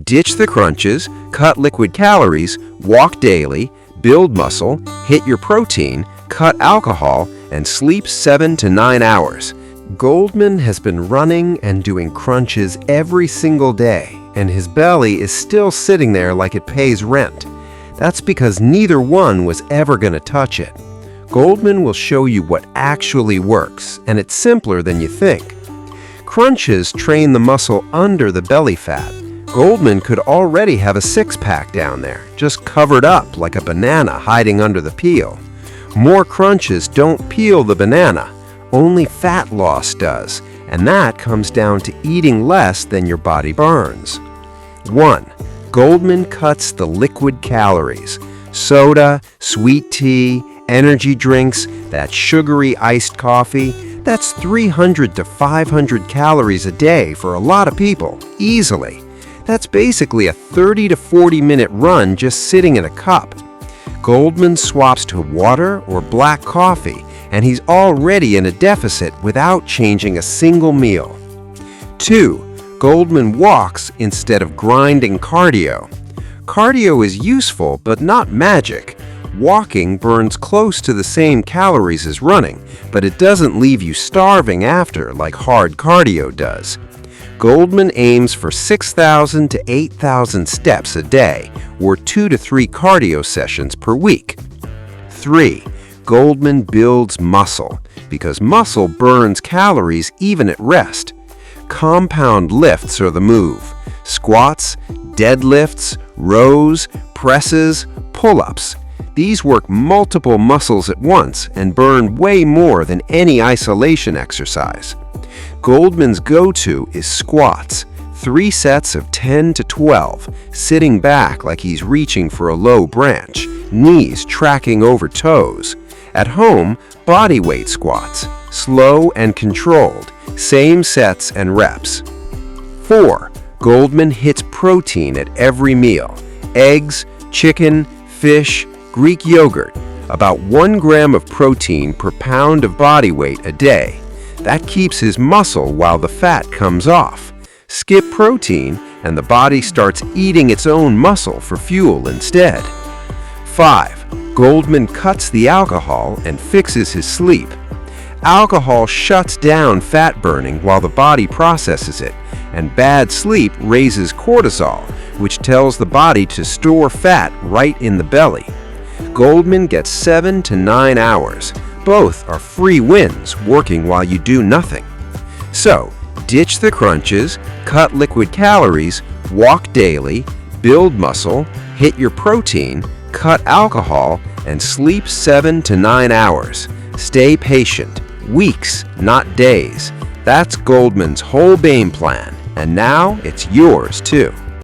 Ditch the crunches, cut liquid calories, walk daily, build muscle, hit your protein, cut alcohol, and sleep 7 to 9 hours. Goldman has been running and doing crunches every single day, and his belly is still sitting there like it pays rent. That's because neither one was ever going to touch it. Goldman will show you what actually works, and it's simpler than you think. Crunches train the muscle under the belly fat. Goldman could already have a six-pack down there, just covered up like a banana hiding under the peel. More crunches don't peel the banana. Only fat loss does, and that comes down to eating less than your body burns. 1. Goldman cuts the liquid calories. Soda, sweet tea, energy drinks, that sugary iced coffee, that's 300 to 500 calories a day for a lot of people, easily. That's basically a 30 to 40 minute run just sitting in a cup. Goldman swaps to water or black coffee, and he's already in a deficit without changing a single meal. 2. Goldman walks instead of grinding cardio. Cardio is useful, but not magic. Walking burns close to the same calories as running, but it doesn't leave you starving after like hard cardio does. Goldman aims for 6,000 to 8,000 steps a day, or 2 to 3 cardio sessions per week. 3. Goldman builds muscle, because muscle burns calories even at rest. Compound lifts are the move. Squats, deadlifts, rows, presses, pull-ups. These work multiple muscles at once and burn way more than any isolation exercise. Goldman's go-to is squats, 3 sets of 10 to 12, sitting back like he's reaching for a low branch, knees tracking over toes. At home, body weight squats, slow and controlled, same sets and reps. 4. Goldman hits protein at every meal. Eggs, chicken, fish, Greek yogurt, about 1 gram of protein per pound of body weight a day. That keeps his muscle while the fat comes off. Skip protein, and the body starts eating its own muscle for fuel instead. 5. Goldman cuts the alcohol and fixes his sleep. Alcohol shuts down fat burning while the body processes it, and bad sleep raises cortisol, which tells the body to store fat right in the belly. Goldman gets 7 to 9 hours. Both are free wins working while you do nothing. So, ditch the crunches, cut liquid calories, walk daily, build muscle, hit your protein, cut alcohol, and sleep 7 to 9 hours. Stay patient. Weeks, not days. That's Goldman's whole game plan, and now it's yours too.